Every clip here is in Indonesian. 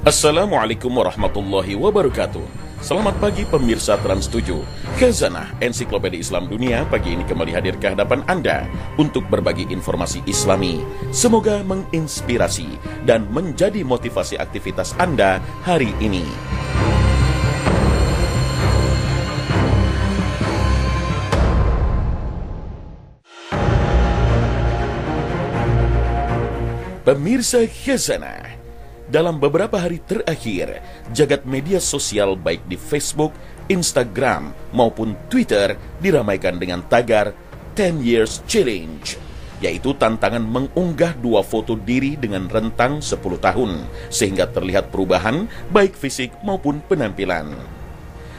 Assalamualaikum warahmatullahi wabarakatuh. Selamat pagi pemirsa Trans7. Khazanah Ensiklopedia Islam Dunia pagi ini kembali hadir ke hadapan Anda untuk berbagi informasi Islami. Semoga menginspirasi dan menjadi motivasi aktivitas Anda hari ini. Pemirsa Khazanah, dalam beberapa hari terakhir, jagat media sosial baik di Facebook, Instagram, maupun Twitter diramaikan dengan tagar 10 Years Challenge, yaitu tantangan mengunggah 2 foto diri dengan rentang 10 tahun, sehingga terlihat perubahan baik fisik maupun penampilan.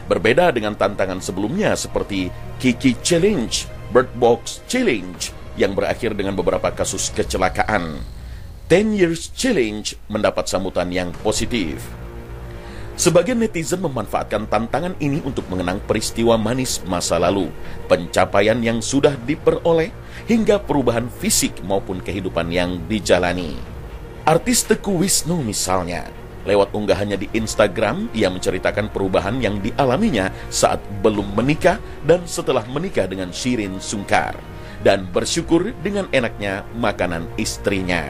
Berbeda dengan tantangan sebelumnya seperti Kiki Challenge, Bird Box Challenge, yang berakhir dengan beberapa kasus kecelakaan. 10 Years Challenge mendapat sambutan yang positif. Sebagian netizen memanfaatkan tantangan ini untuk mengenang peristiwa manis masa lalu, pencapaian yang sudah diperoleh, hingga perubahan fisik maupun kehidupan yang dijalani. Artis Teuku Wisnu misalnya, lewat unggahannya di Instagram, ia menceritakan perubahan yang dialaminya saat belum menikah dan setelah menikah dengan Shireen Sungkar, dan bersyukur dengan enaknya makanan istrinya.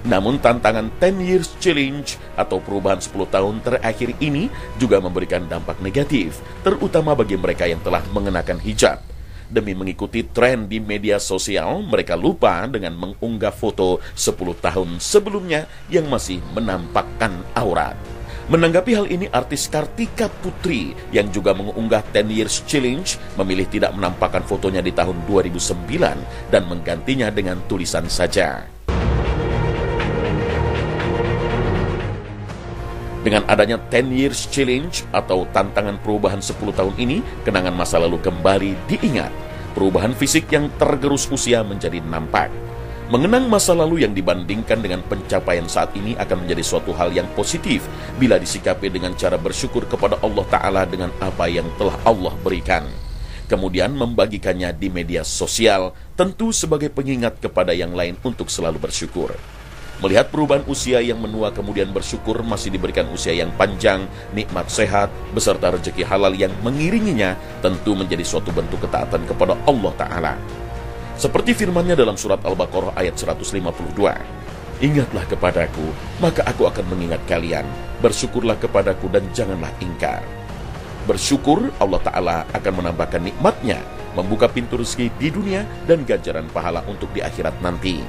Namun tantangan 10 Years Challenge atau perubahan 10 tahun terakhir ini juga memberikan dampak negatif, terutama bagi mereka yang telah mengenakan hijab. Demi mengikuti tren di media sosial, mereka lupa dengan mengunggah foto 10 tahun sebelumnya yang masih menampakkan aurat. Menanggapi hal ini, artis Kartika Putri yang juga mengunggah 10 Years Challenge memilih tidak menampakkan fotonya di tahun 2009 dan menggantinya dengan tulisan saja. Dengan adanya 10 Years Challenge atau tantangan perubahan 10 tahun ini, kenangan masa lalu kembali diingat. Perubahan fisik yang tergerus usia menjadi nampak. Mengenang masa lalu yang dibandingkan dengan pencapaian saat ini akan menjadi suatu hal yang positif bila disikapi dengan cara bersyukur kepada Allah Ta'ala dengan apa yang telah Allah berikan. Kemudian membagikannya di media sosial, tentu sebagai pengingat kepada yang lain untuk selalu bersyukur. Melihat perubahan usia yang menua kemudian bersyukur masih diberikan usia yang panjang, nikmat sehat, beserta rezeki halal yang mengiringinya, tentu menjadi suatu bentuk ketaatan kepada Allah Ta'ala. Seperti firman-Nya dalam surat Al-Baqarah ayat 152, "Ingatlah kepadaku, maka aku akan mengingat kalian. Bersyukurlah kepadaku dan janganlah ingkar." Bersyukur, Allah Ta'ala akan menambahkan nikmat-Nya, membuka pintu rezeki di dunia dan ganjaran pahala untuk di akhirat nanti.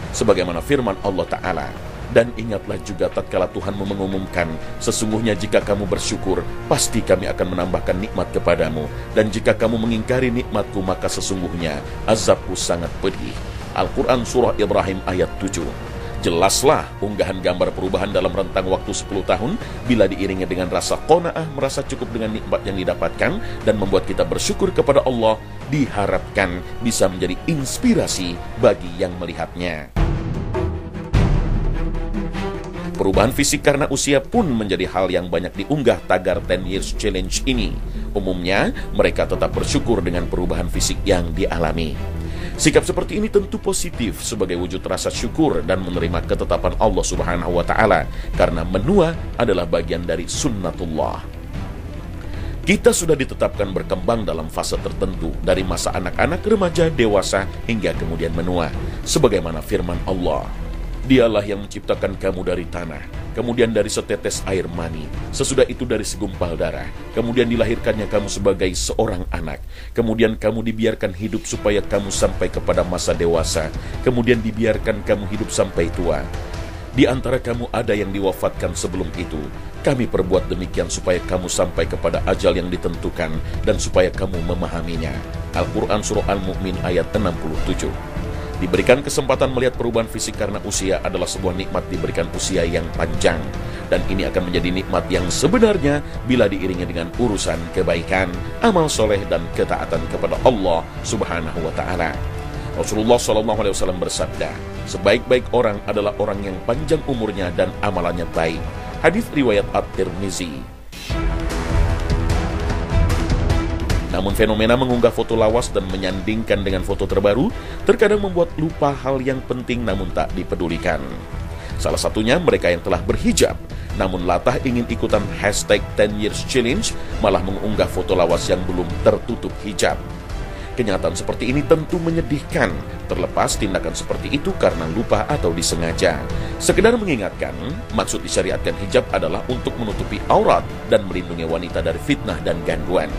Sebagaimana firman Allah Ta'ala, "Dan ingatlah juga tatkala Tuhan mengumumkan, sesungguhnya jika kamu bersyukur, pasti kami akan menambahkan nikmat kepadamu, dan jika kamu mengingkari nikmatku, maka sesungguhnya azabku sangat pedih." Al-Quran Surah Ibrahim ayat 7. Jelaslah unggahan gambar perubahan dalam rentang waktu 10 tahun bila diiringi dengan rasa qanaah, merasa cukup dengan nikmat yang didapatkan, dan membuat kita bersyukur kepada Allah, diharapkan bisa menjadi inspirasi bagi yang melihatnya. Perubahan fisik karena usia pun menjadi hal yang banyak diunggah tagar 10 Years Challenge ini. Umumnya, mereka tetap bersyukur dengan perubahan fisik yang dialami. Sikap seperti ini tentu positif sebagai wujud rasa syukur dan menerima ketetapan Allah Subhanahu wa Ta'ala, karena menua adalah bagian dari sunnatullah. Kita sudah ditetapkan berkembang dalam fase tertentu, dari masa anak-anak, remaja, dewasa, hingga kemudian menua. Sebagaimana firman Allah, "Dialah yang menciptakan kamu dari tanah, kemudian dari setetes air mani, sesudah itu dari segumpal darah, kemudian dilahirkannya kamu sebagai seorang anak, kemudian kamu dibiarkan hidup supaya kamu sampai kepada masa dewasa, kemudian dibiarkan kamu hidup sampai tua. Di antara kamu ada yang diwafatkan sebelum itu. Kami perbuat demikian supaya kamu sampai kepada ajal yang ditentukan dan supaya kamu memahaminya." Al-Quran Surah Al-Mu'min ayat 67. Diberikan kesempatan melihat perubahan fisik karena usia adalah sebuah nikmat diberikan usia yang panjang. Dan ini akan menjadi nikmat yang sebenarnya bila diiringi dengan urusan kebaikan, amal soleh, dan ketaatan kepada Allah Subhanahu wa Ta'ala. Rasulullah SAW bersabda, "Sebaik-baik orang adalah orang yang panjang umurnya dan amalannya baik." Hadis riwayat At-Tirmizi. Namun fenomena mengunggah foto lawas dan menyandingkan dengan foto terbaru terkadang membuat lupa hal yang penting namun tak dipedulikan. Salah satunya mereka yang telah berhijab. namun latah ingin ikutan hashtag 10 Years Challenge, malah mengunggah foto lawas yang belum tertutup hijab. Kenyataan seperti ini tentu menyedihkan, terlepas tindakan seperti itu karena lupa atau disengaja. Sekedar mengingatkan, maksud disyariatkan hijab adalah untuk menutupi aurat dan melindungi wanita dari fitnah dan gangguan.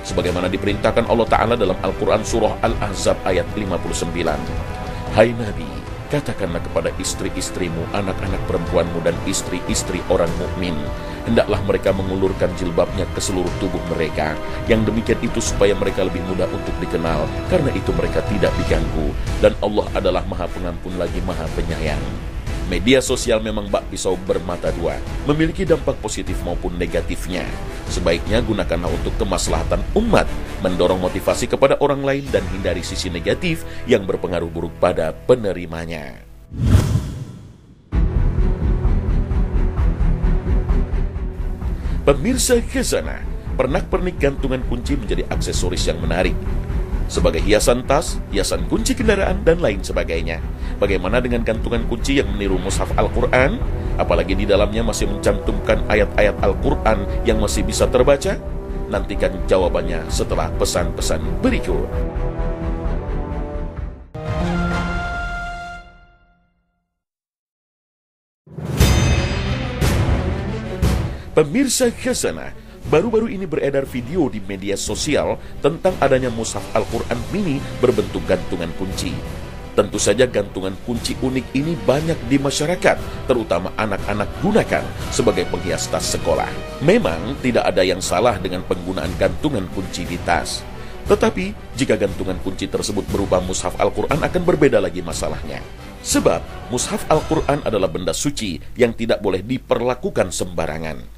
Sebagaimana diperintahkan Allah Ta'ala dalam Al-Quran Surah Al-Ahzab ayat 59. Hai Nabi, katakanlah kepada istri-istrimu, anak-anak perempuanmu, dan istri-istri orang mukmin, hendaklah mereka mengulurkan jilbabnya ke seluruh tubuh mereka. Yang demikian itu supaya mereka lebih mudah untuk dikenal, karena itu mereka tidak diganggu. Dan Allah adalah Maha Pengampun lagi Maha Penyayang. Media sosial memang bak pisau bermata dua, memiliki dampak positif maupun negatifnya. Sebaiknya gunakanlah untuk kemaslahatan umat, mendorong motivasi kepada orang lain dan hindari sisi negatif yang berpengaruh buruk pada penerimanya. Pemirsa Khazanah, pernak-pernik gantungan kunci menjadi aksesoris yang menarik. Sebagai hiasan tas, hiasan kunci kendaraan, dan lain sebagainya. Bagaimana dengan gantungan kunci yang meniru mushaf Al-Quran? Apalagi di dalamnya masih mencantumkan ayat-ayat Al-Quran yang masih bisa terbaca? Nantikan jawabannya setelah pesan-pesan berikut. Pemirsa Khazanah, baru-baru ini beredar video di media sosial tentang adanya mushaf Al-Quran mini berbentuk gantungan kunci. Tentu saja gantungan kunci unik ini banyak di masyarakat, terutama anak-anak gunakan sebagai penghias tas sekolah. Memang tidak ada yang salah dengan penggunaan gantungan kunci di tas. Tetapi, jika gantungan kunci tersebut berupa mushaf Al-Quran akan berbeda lagi masalahnya. Sebab, mushaf Al-Quran adalah benda suci yang tidak boleh diperlakukan sembarangan.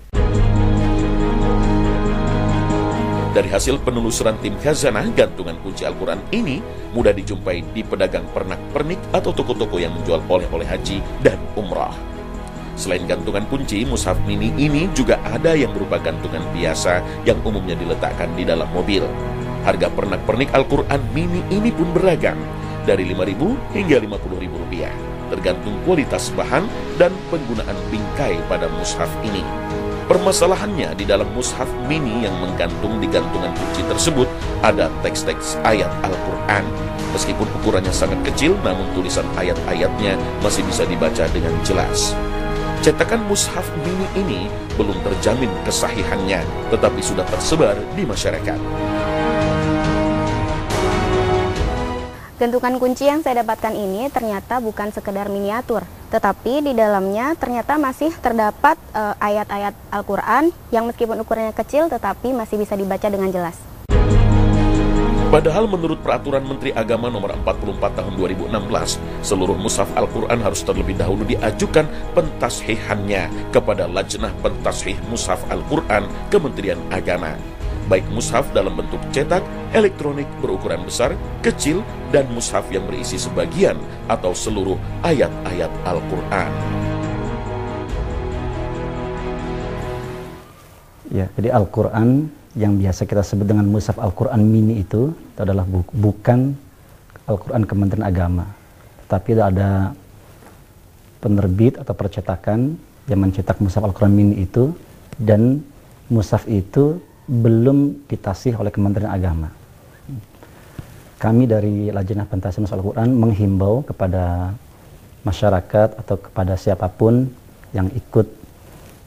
Dari hasil penelusuran tim Khazanah, gantungan kunci Al-Quran ini mudah dijumpai di pedagang pernak-pernik atau toko-toko yang menjual oleh-oleh haji dan umrah. Selain gantungan kunci, mushaf mini ini juga ada yang berupa gantungan biasa yang umumnya diletakkan di dalam mobil. Harga pernak-pernik Al-Quran mini ini pun beragam, dari Rp5.000 hingga Rp50.000, tergantung kualitas bahan dan penggunaan bingkai pada mushaf ini. Permasalahannya, di dalam mushaf mini yang menggantung di gantungan kunci tersebut ada teks-teks ayat Al-Quran. Meskipun ukurannya sangat kecil, namun tulisan ayat-ayatnya masih bisa dibaca dengan jelas. Cetakan mushaf mini ini belum terjamin kesahihannya, tetapi sudah tersebar di masyarakat. Gantungan kunci yang saya dapatkan ini ternyata bukan sekedar miniatur, tetapi di dalamnya ternyata masih terdapat ayat-ayat Al-Quran yang meskipun ukurannya kecil tetapi masih bisa dibaca dengan jelas. Padahal menurut Peraturan Menteri Agama Nomor 44 Tahun 2016, seluruh mushaf Al-Quran harus terlebih dahulu diajukan pentashihannya kepada Lajnah Pentashih Mushaf Al-Quran Kementerian Agama. Baik mushaf dalam bentuk cetak, elektronik berukuran besar, kecil, dan mushaf yang berisi sebagian atau seluruh ayat-ayat Al-Quran. Ya, jadi Al-Quran yang biasa kita sebut dengan mushaf Al-Quran mini itu adalah bukan Al-Quran Kementerian Agama, tapi ada penerbit atau percetakan yang mencetak mushaf Al-Quran mini itu, dan mushaf itu belum ditasih oleh Kementerian Agama. Kami dari Lajnah Pentashih Mushaf Al-Quran menghimbau kepada masyarakat atau kepada siapapun yang ikut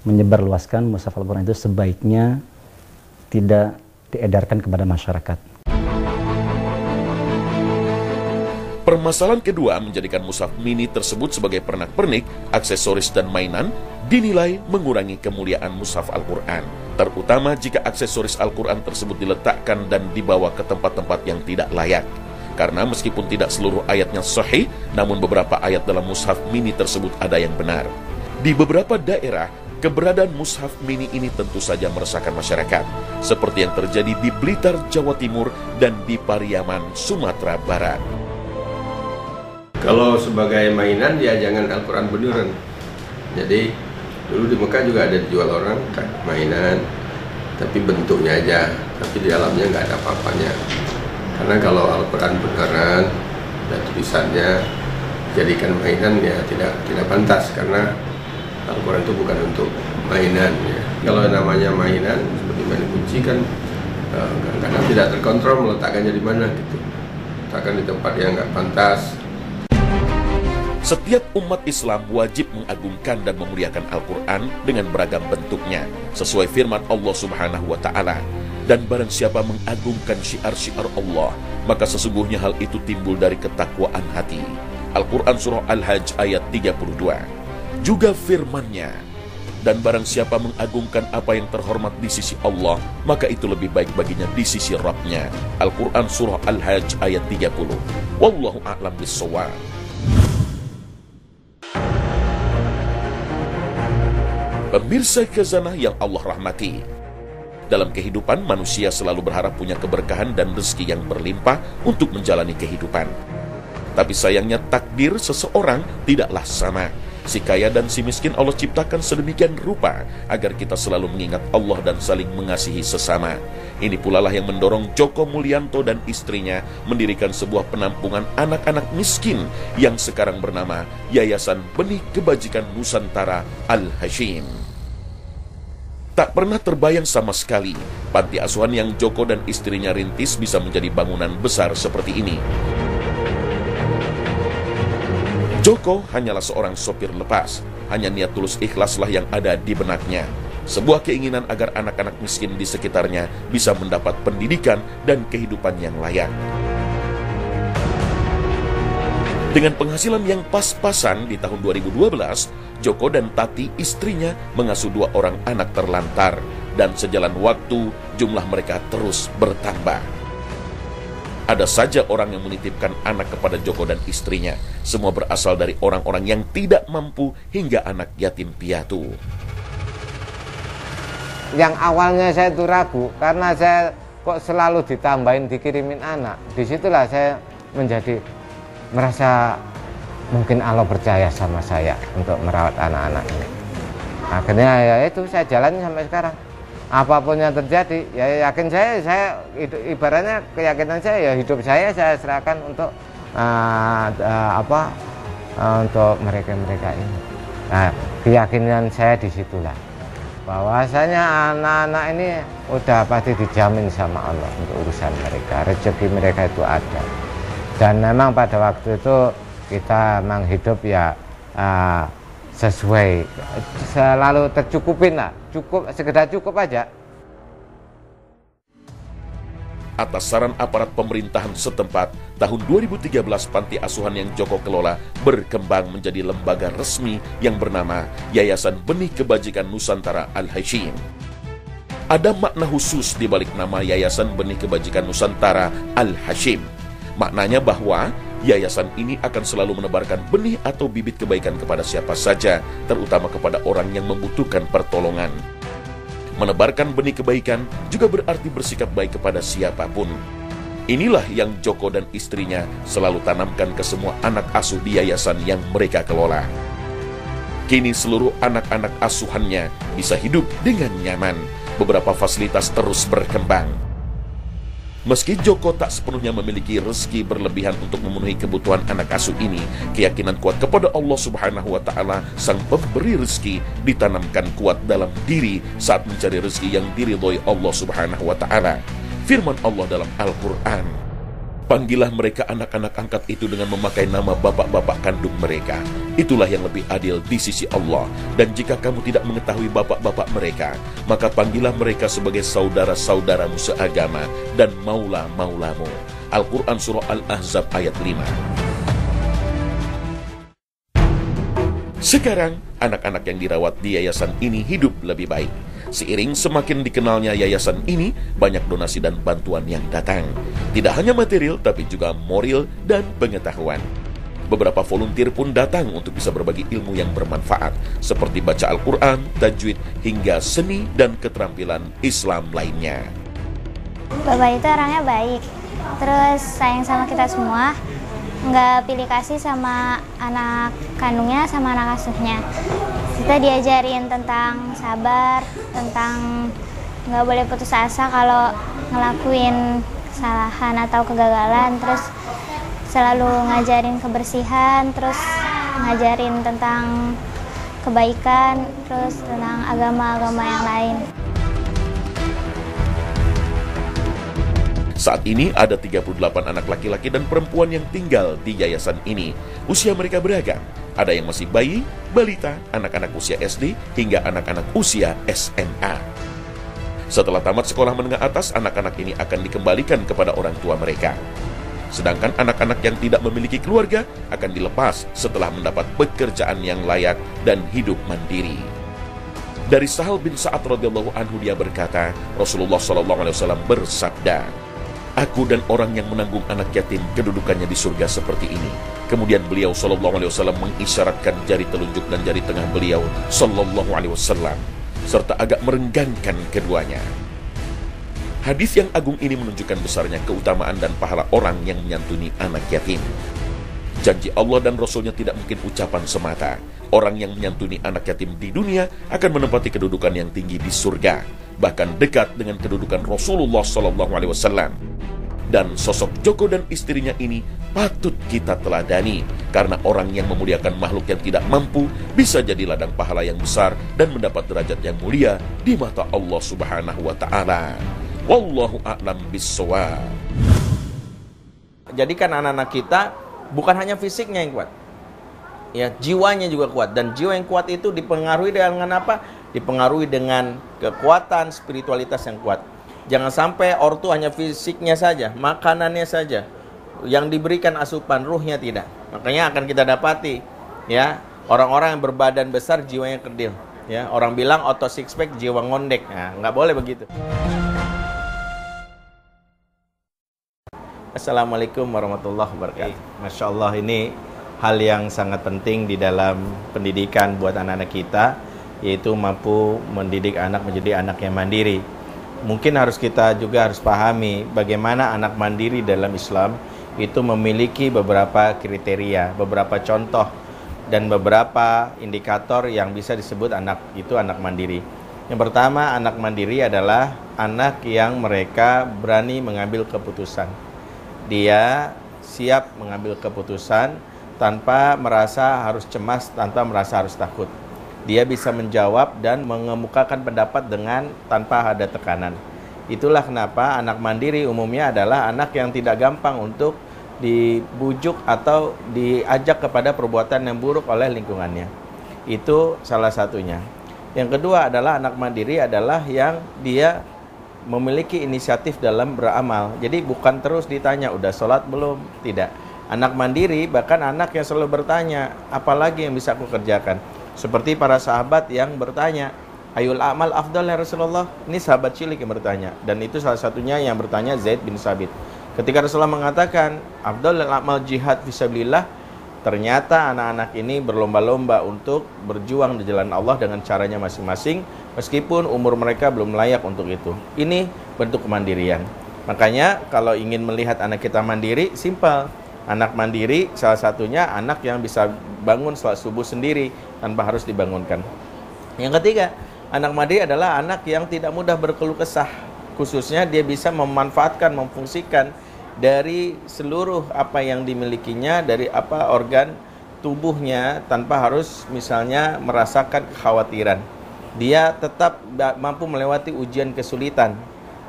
menyebarluaskan mushaf Al-Quran itu sebaiknya tidak diedarkan kepada masyarakat. Permasalahan kedua menjadikan mushaf mini tersebut sebagai pernak-pernik, aksesoris, dan mainan dinilai mengurangi kemuliaan mushaf Al-Quran, terutama jika aksesoris Al-Quran tersebut diletakkan dan dibawa ke tempat-tempat yang tidak layak. Karena meskipun tidak seluruh ayatnya sahih, namun beberapa ayat dalam mushaf mini tersebut ada yang benar. Di beberapa daerah, keberadaan mushaf mini ini tentu saja meresahkan masyarakat, seperti yang terjadi di Blitar, Jawa Timur, dan di Pariaman, Sumatera Barat. Kalau sebagai mainan ya jangan Al-Quran beneran. Jadi dulu di Mekah juga ada dijual orang mainan, tapi bentuknya aja, tapi di dalamnya nggak ada apa-apanya. Karena kalau Al-Quran beneran dan tulisannya jadikan mainan ya tidak pantas, karena Al-Quran itu bukan untuk mainan ya. Kalau namanya mainan seperti main kunci kan kadang-kadang tidak terkontrol meletakkannya di mana gitu. Letakkan di tempat yang nggak pantas. Setiap umat Islam wajib mengagungkan dan memuliakan Al-Quran dengan beragam bentuknya, sesuai firman Allah Subhanahu wa Ta'ala. Dan barang siapa mengagungkan syiar-syiar Allah, maka sesungguhnya hal itu timbul dari ketakwaan hati. Al-Quran Surah Al-Hajj ayat 32. Juga firman-Nya, dan barang siapa mengagungkan apa yang terhormat di sisi Allah, maka itu lebih baik baginya di sisi Rabb-Nya. Al-Quran Surah Al-Hajj ayat 30. Wallahu a'lam bishawab. Pemirsa khazanah yang Allah rahmati, dalam kehidupan manusia selalu berharap punya keberkahan dan rezeki yang berlimpah untuk menjalani kehidupan. Tapi sayangnya takdir seseorang tidaklah sama. Si kaya dan si miskin Allah ciptakan sedemikian rupa agar kita selalu mengingat Allah dan saling mengasihi sesama. Ini pula lah yang mendorong Joko Mulyanto dan istrinya mendirikan sebuah penampungan anak-anak miskin yang sekarang bernama Yayasan Benih Kebajikan Nusantara Al-Hashim. Tak pernah terbayang sama sekali panti asuhan yang Joko dan istrinya rintis bisa menjadi bangunan besar seperti ini. Joko hanyalah seorang sopir lepas, hanya niat tulus ikhlaslah yang ada di benaknya. Sebuah keinginan agar anak-anak miskin di sekitarnya bisa mendapat pendidikan dan kehidupan yang layak. Dengan penghasilan yang pas-pasan di tahun 2012, Joko dan Tati istrinya mengasuh 2 orang anak terlantar, dan sejalan waktu jumlah mereka terus bertambah. Ada saja orang yang menitipkan anak kepada Joko dan istrinya. Semua berasal dari orang-orang yang tidak mampu hingga anak yatim piatu. Yang awalnya saya itu ragu karena saya kok selalu ditambahin dikirimin anak. Disitulah saya menjadi merasa mungkin Allah percaya sama saya untuk merawat anak-anak ini. Akhirnya ya itu saya jalani sampai sekarang. Apapun yang terjadi, ya yakin saya ibaratnya keyakinan saya, ya hidup saya serahkan untuk untuk mereka ini. Nah, keyakinan saya disitulah, bahwasanya anak-anak ini udah pasti dijamin sama Allah untuk urusan mereka, rezeki mereka itu ada. Dan memang pada waktu itu kita memang hidup ya sesuai, selalu tercukupin lah, sekedar cukup aja. Atas saran aparat pemerintahan setempat, tahun 2013 panti asuhan yang Joko kelola berkembang menjadi lembaga resmi yang bernama Yayasan Benih Kebajikan Nusantara Al-Hashim. Ada makna khusus di balik nama Yayasan Benih Kebajikan Nusantara Al-Hashim. Maknanya bahwa yayasan ini akan selalu menebarkan benih atau bibit kebaikan kepada siapa saja, terutama kepada orang yang membutuhkan pertolongan. Menebarkan benih kebaikan juga berarti bersikap baik kepada siapapun. Inilah yang Joko dan istrinya selalu tanamkan ke semua anak asuh di yayasan yang mereka kelola. Kini seluruh anak-anak asuhannya bisa hidup dengan nyaman. Beberapa fasilitas terus berkembang. Meski Joko tak sepenuhnya memiliki rezeki berlebihan untuk memenuhi kebutuhan anak asuh ini, keyakinan kuat kepada Allah Subhanahu wa Ta'ala, sang pemberi rezeki, ditanamkan kuat dalam diri saat mencari rezeki yang diridhoi Allah Subhanahu wa Ta'ala. Firman Allah dalam Al-Quran, panggillah mereka anak-anak angkat itu dengan memakai nama bapak-bapak kandung mereka. Itulah yang lebih adil di sisi Allah. Dan jika kamu tidak mengetahui bapak-bapak mereka, maka panggillah mereka sebagai saudara-saudaramu seagama dan maula-maulamu. Al-Quran Surah Al-Ahzab ayat 5. Sekarang, anak-anak yang dirawat di yayasan ini hidup lebih baik. Seiring semakin dikenalnya yayasan ini, banyak donasi dan bantuan yang datang. Tidak hanya material, tapi juga moral dan pengetahuan. Beberapa volunteer pun datang untuk bisa berbagi ilmu yang bermanfaat, seperti baca Al-Quran, tajwid, hingga seni dan keterampilan Islam lainnya. Bapak itu orangnya baik, terus sayang sama kita semua, nggak pilih kasih sama anak kandungnya sama anak asuhnya. Kita diajarin tentang sabar, tentang nggak boleh putus asa kalau ngelakuin kesalahan atau kegagalan, terus selalu ngajarin kebersihan, terus ngajarin tentang kebaikan, terus tentang agama-agama yang lain. Saat ini ada 38 anak laki-laki dan perempuan yang tinggal di yayasan ini. Usia mereka beragam. Ada yang masih bayi, balita, anak-anak usia SD, hingga anak-anak usia SMA. Setelah tamat sekolah menengah atas, anak-anak ini akan dikembalikan kepada orang tua mereka. Sedangkan anak-anak yang tidak memiliki keluarga akan dilepas setelah mendapat pekerjaan yang layak dan hidup mandiri. Dari Sahal bin Sa'ad radhiyallahu anhu dia berkata, Rasulullah SAW bersabda, "Aku dan orang yang menanggung anak yatim kedudukannya di surga seperti ini." Kemudian beliau SAW mengisyaratkan jari telunjuk dan jari tengah beliau SAW, serta agak merenggangkan keduanya. Hadis yang agung ini menunjukkan besarnya keutamaan dan pahala orang yang menyantuni anak yatim. Janji Allah dan Rasulnya tidak mungkin ucapan semata. Orang yang menyantuni anak yatim di dunia akan menempati kedudukan yang tinggi di surga, bahkan dekat dengan kedudukan Rasulullah SAW. Dan sosok Joko dan istrinya ini patut kita teladani, karena orang yang memuliakan makhluk yang tidak mampu bisa jadi ladang pahala yang besar dan mendapat derajat yang mulia di mata Allah Subhanahu wa Ta'ala. Wallahu a'lam bissawab. Jadikan anak-anak kita bukan hanya fisiknya yang kuat, ya, jiwanya juga kuat. Dan jiwa yang kuat itu dipengaruhi dengan apa? Dipengaruhi dengan kekuatan spiritualitas yang kuat. Jangan sampai ortu hanya fisiknya saja, makanannya saja yang diberikan asupan, ruhnya tidak. Makanya akan kita dapati, ya, orang-orang yang berbadan besar jiwanya kerdil, ya. Orang bilang otot six pack jiwa ngondek. Nah, nggak boleh begitu. Assalamualaikum warahmatullahi wabarakatuh. Masya Allah, ini hal yang sangat penting di dalam pendidikan buat anak-anak kita, yaitu mampu mendidik anak menjadi anak yang mandiri. Mungkin kita juga harus pahami bagaimana anak mandiri dalam Islam itu memiliki beberapa kriteria, beberapa contoh, dan beberapa indikator yang bisa disebut anak itu anak mandiri. Yang pertama, anak mandiri adalah anak yang mereka berani mengambil keputusan. Dia siap mengambil keputusan tanpa merasa harus cemas, tanpa merasa harus takut. Dia bisa menjawab dan mengemukakan pendapat tanpa ada tekanan. Itulah kenapa anak mandiri umumnya adalah anak yang tidak gampang untuk dibujuk atau diajak kepada perbuatan yang buruk oleh lingkungannya. Itu salah satunya. Yang kedua adalah anak mandiri adalah yang dia memiliki inisiatif dalam beramal. Jadi bukan terus ditanya, udah sholat belum? Tidak. Anak mandiri bahkan anak yang selalu bertanya, apalagi yang bisa aku kerjakan? Seperti para sahabat yang bertanya, ayul amal afdal ya Rasulullah. Ini sahabat cilik yang bertanya. Dan itu salah satunya yang bertanya Zaid bin Sabit. Ketika Rasulullah mengatakan afdal amal jihad fisabilillah, ternyata anak-anak ini berlomba-lomba untuk berjuang di jalan Allah dengan caranya masing-masing, meskipun umur mereka belum layak untuk itu. Ini bentuk kemandirian. Makanya kalau ingin melihat anak kita mandiri, simpel. Anak mandiri salah satunya anak yang bisa bangun sholat subuh sendiri tanpa harus dibangunkan. Yang ketiga, anak mandiri adalah anak yang tidak mudah berkeluh kesah. Khususnya dia bisa memanfaatkan, memfungsikan dari seluruh apa yang dimilikinya, dari apa organ tubuhnya tanpa harus misalnya merasakan kekhawatiran. Dia tetap mampu melewati ujian kesulitan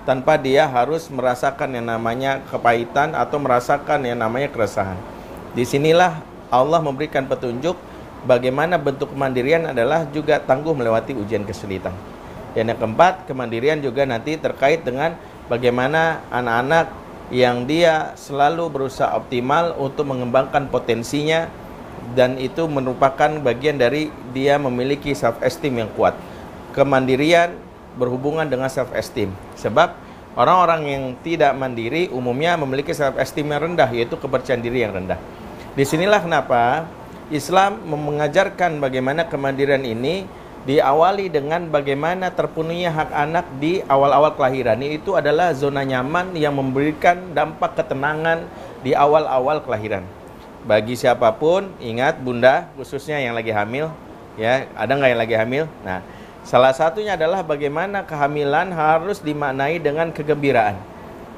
tanpa dia harus merasakan yang namanya kepahitan atau merasakan yang namanya keresahan. Disinilah Allah memberikan petunjuk bagaimana bentuk kemandirian adalah juga tangguh melewati ujian kesulitan. Dan yang keempat, kemandirian juga nanti terkait dengan bagaimana anak-anak yang dia selalu berusaha optimal untuk mengembangkan potensinya, dan itu merupakan bagian dari dia memiliki self-esteem yang kuat. Kemandirian berhubungan dengan self-esteem. Sebab orang-orang yang tidak mandiri umumnya memiliki self-esteem yang rendah, yaitu kepercayaan diri yang rendah. Disinilah kenapa Islam mengajarkan bagaimana kemandirian ini diawali dengan bagaimana terpenuhinya hak anak di awal-awal kelahiran. Itu adalah zona nyaman yang memberikan dampak ketenangan di awal-awal kelahiran. Bagi siapapun, ingat bunda, khususnya yang lagi hamil, ya, ada nggak yang lagi hamil? Nah, salah satunya adalah bagaimana kehamilan harus dimaknai dengan kegembiraan.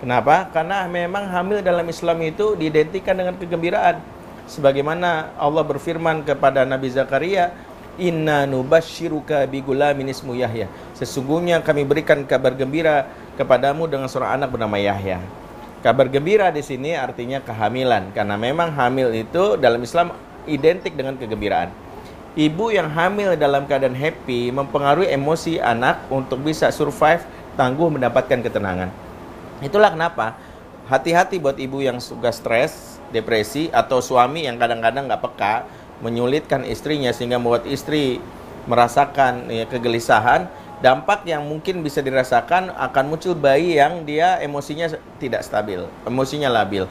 Kenapa? Karena memang hamil dalam Islam itu diidentikan dengan kegembiraan. Sebagaimana Allah berfirman kepada Nabi Zakaria, Inna nubashiruka bigulamin ismu Yahya. Sesungguhnya kami berikan kabar gembira kepadamu dengan seorang anak bernama Yahya. Kabar gembira di sini artinya kehamilan, karena memang hamil itu dalam Islam identik dengan kegembiraan. Ibu yang hamil dalam keadaan happy mempengaruhi emosi anak untuk bisa survive, tangguh, mendapatkan ketenangan. Itulah kenapa hati-hati buat ibu yang suka stres, depresi, atau suami yang kadang-kadang nggak peka, menyulitkan istrinya sehingga membuat istri merasakan kegelisahan. Dampak yang mungkin bisa dirasakan akan muncul bayi yang dia emosinya tidak stabil, emosinya labil,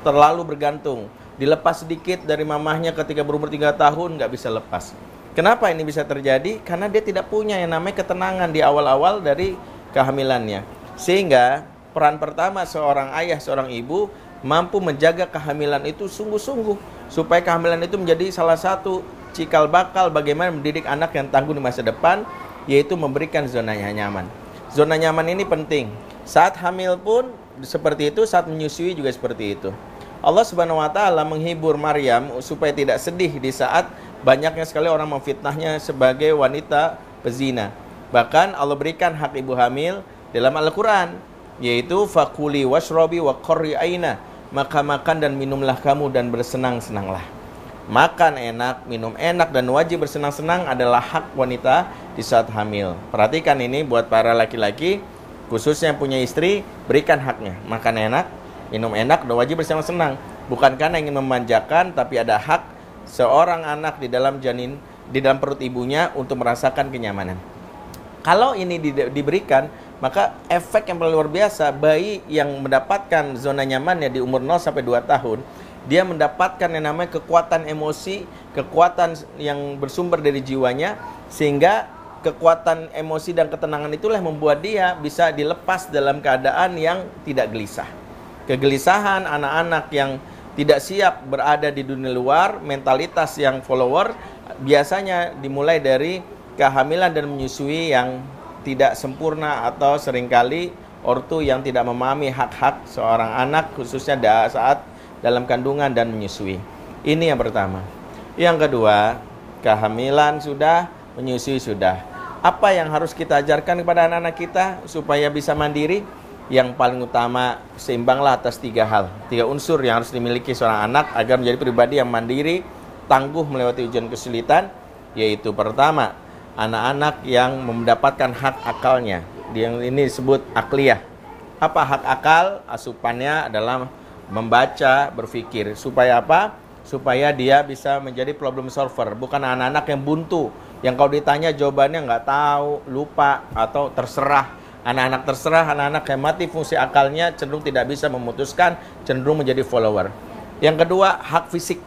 terlalu bergantung. Dilepas sedikit dari mamahnya ketika berumur 3 tahun, nggak bisa lepas. Kenapa ini bisa terjadi? Karena dia tidak punya yang namanya ketenangan di awal-awal dari kehamilannya. Sehingga peran pertama seorang ayah, seorang ibu mampu menjaga kehamilan itu sungguh-sungguh, supaya kehamilan itu menjadi salah satu cikal bakal bagaimana mendidik anak yang tangguh di masa depan, yaitu memberikan zona nyaman. Zona nyaman ini penting. Saat hamil pun seperti itu, saat menyusui juga seperti itu. Allah Subhanahu wa taala menghibur Maryam supaya tidak sedih di saat banyaknya sekali orang memfitnahnya sebagai wanita pezina. Bahkan Allah berikan hak ibu hamil dalam Al-Qur'an, yaitu fakuli washrobi wa qarri aina, maka makan dan minumlah kamu dan bersenang-senanglah. Makan enak, minum enak, dan wajib bersenang-senang adalah hak wanita di saat hamil. Perhatikan ini buat para laki-laki, khususnya yang punya istri, berikan haknya. Makan enak, minum enak, dan wajib bersenang-senang. Bukan karena ingin memanjakan, tapi ada hak seorang anak di dalam janin, di dalam perut ibunya untuk merasakan kenyamanan. Kalau ini diberikan, maka efek yang paling luar biasa, bayi yang mendapatkan zona nyamannya di umur 0 sampai 2 tahun, dia mendapatkan yang namanya kekuatan emosi, kekuatan yang bersumber dari jiwanya, sehingga kekuatan emosi dan ketenangan itulah yang membuat dia bisa dilepas dalam keadaan yang tidak gelisah. Kegelisahan anak-anak yang tidak siap berada di dunia luar, mentalitas yang follower, biasanya dimulai dari kehamilan dan menyusui yang tidak sempurna, atau seringkali ortu yang tidak memahami hak-hak seorang anak, khususnya saat dalam kandungan dan menyusui. Ini yang pertama. Yang kedua, kehamilan sudah, menyusui sudah. Apa yang harus kita ajarkan kepada anak-anak kita supaya bisa mandiri? Yang paling utama, seimbanglah atas 3 hal, 3 unsur yang harus dimiliki seorang anak agar menjadi pribadi yang mandiri, tangguh melewati ujian kesulitan. Yaitu pertama, anak-anak yang mendapatkan hak akalnya. Yang ini disebut akliyah. Apa hak akal? Asupannya adalah membaca, berpikir. Supaya apa? Supaya dia bisa menjadi problem solver. Bukan anak-anak yang buntu, yang kalau ditanya jawabannya nggak tahu, lupa, atau terserah. Anak-anak terserah, anak-anak yang mati fungsi akalnya, cenderung tidak bisa memutuskan, cenderung menjadi follower. Yang kedua, hak fisik,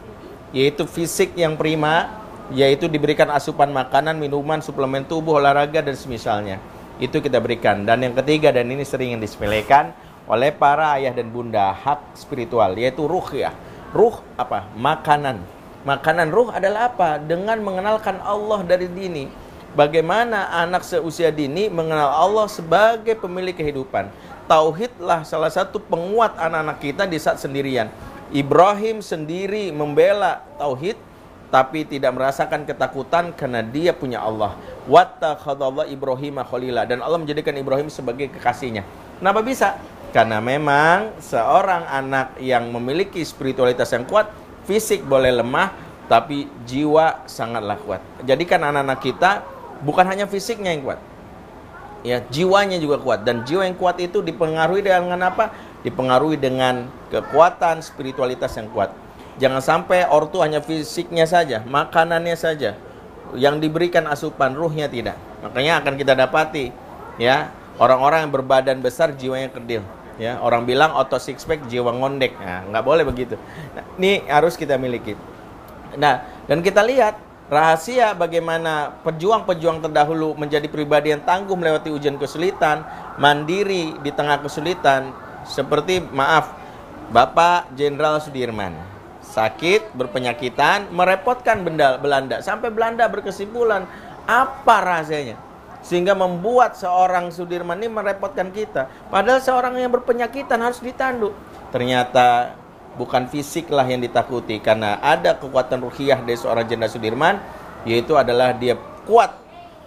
yaitu fisik yang prima, yaitu diberikan asupan makanan, minuman, suplemen tubuh, olahraga, dan semisalnya. Itu kita berikan. Dan yang ketiga, dan ini sering disepelekan oleh para ayah dan bunda, hak spiritual, yaitu ruh ya. Ruh apa? Makanan. Makanan ruh adalah apa? Dengan mengenalkan Allah dari dini. Bagaimana anak seusia dini mengenal Allah sebagai pemilik kehidupan. Tauhidlah salah satu penguat anak-anak kita di saat sendirian. Ibrahim sendiri membela tauhid, tapi tidak merasakan ketakutan karena dia punya Allah. Wattakhadallahu Ibrahim khalila, dan Allah menjadikan Ibrahim sebagai kekasihnya. Kenapa bisa? Karena memang seorang anak yang memiliki spiritualitas yang kuat, fisik boleh lemah, tapi jiwa sangatlah kuat. Jadikan anak-anak kita bukan hanya fisiknya yang kuat, ya, jiwanya juga kuat. Dan jiwa yang kuat itu dipengaruhi dengan apa? Dipengaruhi dengan kekuatan spiritualitas yang kuat. Jangan sampai ortu hanya fisiknya saja, makanannya saja yang diberikan asupan, ruhnya tidak. Makanya akan kita dapati, ya, orang-orang yang berbadan besar jiwanya kerdil. Ya, orang bilang otot six pack jiwa ngondek. Nah, nggak boleh begitu. Nah, ini harus kita miliki. Nah, dan kita lihat rahasia bagaimana pejuang-pejuang terdahulu menjadi pribadi yang tangguh melewati ujian kesulitan, mandiri di tengah kesulitan. Seperti, maaf, Bapak Jenderal Sudirman sakit, berpenyakitan, merepotkan Belanda. Sampai Belanda berkesimpulan, apa rahasianya? Sehingga membuat seorang Sudirman ini merepotkan kita. Padahal seorang yang berpenyakitan harus ditanduk. Ternyata bukan fisik lah yang ditakuti, karena ada kekuatan ruhiyah dari seorang Jenderal Sudirman yaitu adalah dia kuat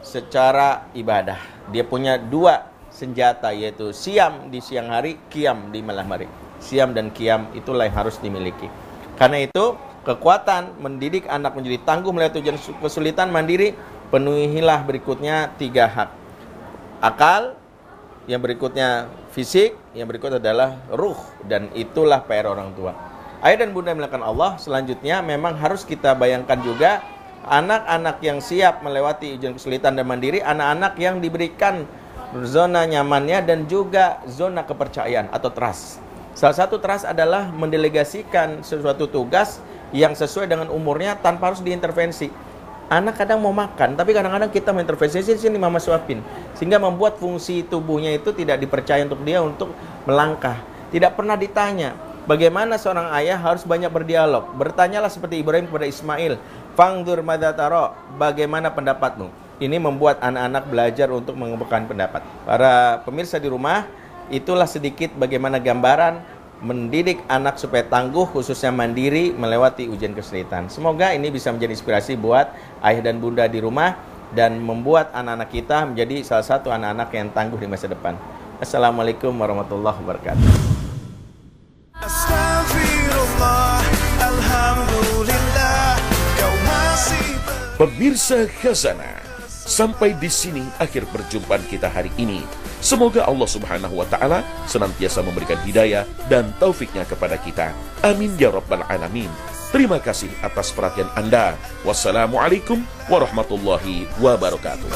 secara ibadah. Dia punya dua senjata, yaitu siam di siang hari, qiyam di malam hari. Siam dan qiyam itulah yang harus dimiliki. Karena itu, kekuatan mendidik anak menjadi tangguh melewati ujian kesulitan mandiri, penuhilah berikutnya 3 hak. Akal, yang berikutnya fisik, yang berikut adalah ruh, dan itulah PR orang tua. Ayah dan bunda melakukan Allah. Selanjutnya memang harus kita bayangkan juga anak-anak yang siap melewati ujian kesulitan dan mandiri, anak-anak yang diberikan zona nyamannya dan juga zona kepercayaan atau trust. Salah satu trust adalah mendelegasikan sesuatu tugas yang sesuai dengan umurnya tanpa harus diintervensi. Anak kadang mau makan, tapi kadang-kadang kita mengintervensi, sini mama suapin, sehingga membuat fungsi tubuhnya itu tidak dipercaya untuk dia untuk melangkah. Tidak pernah ditanya. Bagaimana seorang ayah harus banyak berdialog. Bertanyalah seperti Ibrahim kepada Ismail, "Fangdur madza tara," bagaimana pendapatmu? Ini membuat anak-anak belajar untuk mengembangkan pendapat. Para pemirsa di rumah, itulah sedikit bagaimana gambaran mendidik anak supaya tangguh, khususnya mandiri melewati ujian kesulitan. Semoga ini bisa menjadi inspirasi buat ayah dan bunda di rumah dan membuat anak-anak kita menjadi salah satu anak-anak yang tangguh di masa depan. Assalamualaikum warahmatullahi wabarakatuh. Pemirsa Khazanah, sampai di sini akhir perjumpaan kita hari ini. Semoga Allah Subhanahu wa Ta'ala senantiasa memberikan hidayah dan taufiknya kepada kita. Amin ya Rabbal Alamin. Terima kasih atas perhatian Anda. Wassalamualaikum warahmatullahi wabarakatuh.